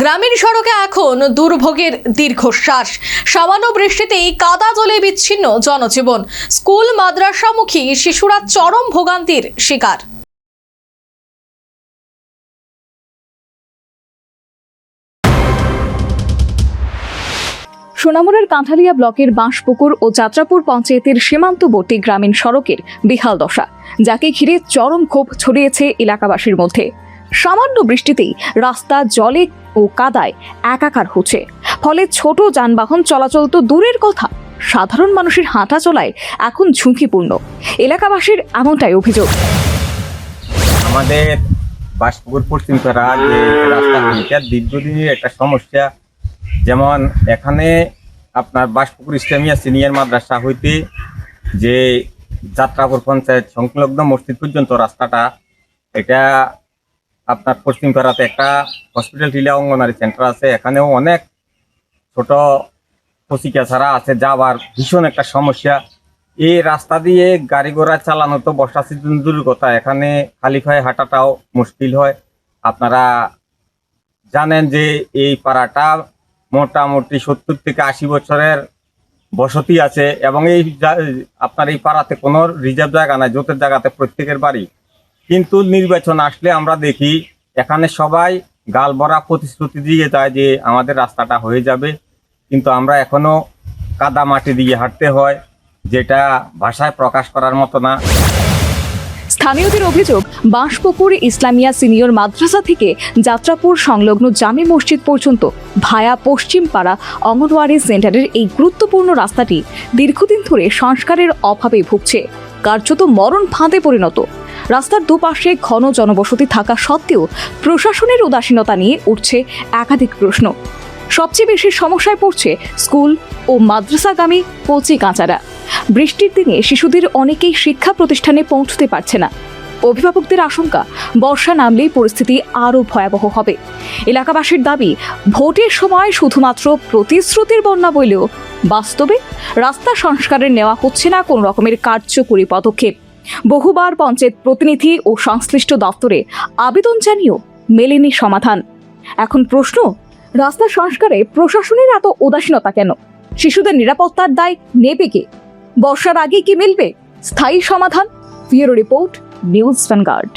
গ্রামীণ সড়কে এখন দুর্ভোগের দীর্ঘশ্বাস। সামান্য বৃষ্টিতেই কাদা জলে বিচ্ছিন্ন জনজীবন। স্কুল মাদ্রাসামুখী শিশুরা চরম ভোগান্তির শিকার। সোনামুড়ার কাঁঠালিয়া ব্লকের বাঁশপুকুর ও যাত্রাপুর পঞ্চায়েতের সীমান্তবর্তী গ্রামীণ সড়কের বিহাল দশা, যাকে ঘিরে চরম ক্ষোভ ছড়িয়েছে এলাকাবাসীর মধ্যে। সামান্য বৃষ্টিতেই রাস্তা জলে ও কাদায় একাকার হচ্ছে, ফলে ছোট যানবাহন চলাচল তো দূরের কথা, সাধারণ মানুষের হাঁটা চলায় এখন ঝুঁকিপূর্ণ। এলাকাবাসীর এমনটাই অভিযোগ। আমাদের বাঁশপুকুর পশ্চিমপাড়া যে রাস্তা দীর্ঘদিনের একটা সমস্যা। যেমন এখানে আপনার বাঁশপুকুর ইসলামিয়া সিনিয়র মাদ্রাসা হইতে যে যাত্রাপুর পঞ্চায়েত সংলগ্ন মসজিদ পর্যন্ত রাস্তাটা, এটা আপনার পশ্চিমপাড়াতে একটা হসপিটাল টিলা অঙ্গনারী সেন্টার আছে, এখানেও অনেক ছোট পচিকা ছাড়া আছে, যাবার ভীষণ একটা সমস্যা। এই রাস্তা দিয়ে গাড়ি ঘোড়া চালানো তো বর্ষা সিজন দূরের কথা, এখানে খালি পায়ে হাঁটাটাও মুশকিল হয়। আপনারা জানেন যে এই পাড়াটা মোটামুটি 70 থেকে 80 বছরের বসতি আছে, এবং এই আপনার এই পাড়াতে কোনো রিজার্ভ জায়গা নাই, জোতের জায়গাতে প্রত্যেকের বাড়ি। কিন্তু নির্বাচন আসলে আমরা দেখি এখানে সবাই গাল ভরা প্রতিশ্রুতি দিয়ে যায় যে আমাদের রাস্তাটা হয়ে যাবে, কিন্তু আমরা এখনো কাদা মাটি দিয়ে হাঁটতে হয়, যেটা ভাষায় প্রকাশ করার মতো না। স্থানীয়দের অভিযোগ, বাঁশপুকুর ইসলামিয়া সিনিয়র মাদ্রাসা থেকে যাত্রাপুর সংলগ্ন জামে মসজিদ পর্যন্ত ভায়া পশ্চিমপাড়া অঙ্গনওয়াড়ি সেন্টারের এই গুরুত্বপূর্ণ রাস্তাটি দীর্ঘদিন ধরে সংস্কারের অভাবে ভুগছে, কার্যত মরণ ফাঁদে পরিণত। রাস্তার দুপাশে ঘন জনবসতি থাকা সত্ত্বেও প্রশাসনের উদাসীনতা নিয়ে উঠছে একাধিক প্রশ্ন। সবচেয়ে বেশি সমস্যায় পড়ছে স্কুল ও মাদ্রাসাগামী কচি কাঁচারা। বৃষ্টির দিনে শিশুদের অনেকেই শিক্ষা প্রতিষ্ঠানে পৌঁছতে পারছে না। অভিভাবকদের আশঙ্কা, বর্ষা নামলেই পরিস্থিতি আরও ভয়াবহ হবে। এলাকাবাসীর দাবি, ভোটের সময় শুধুমাত্র প্রতিশ্রুতির বন্যা বইলেও বাস্তবে রাস্তা সংস্কারের নেওয়া হচ্ছে না কোনো রকমের কার্যকরী পদক্ষেপ। বহুবার পঞ্চায়েত প্রতিনিধি ও সংশ্লিষ্ট দপ্তরে আবেদন জানিয়েও মেলেনি সমাধান। এখন প্রশ্ন, রাস্তা সংস্কারে প্রশাসনের এত উদাসীনতা কেন? শিশুদের নিরাপত্তার দায় নেবে কে? বর্ষার আগে কি মিলবে স্থায়ী সমাধান? Bureau report, news vanguard.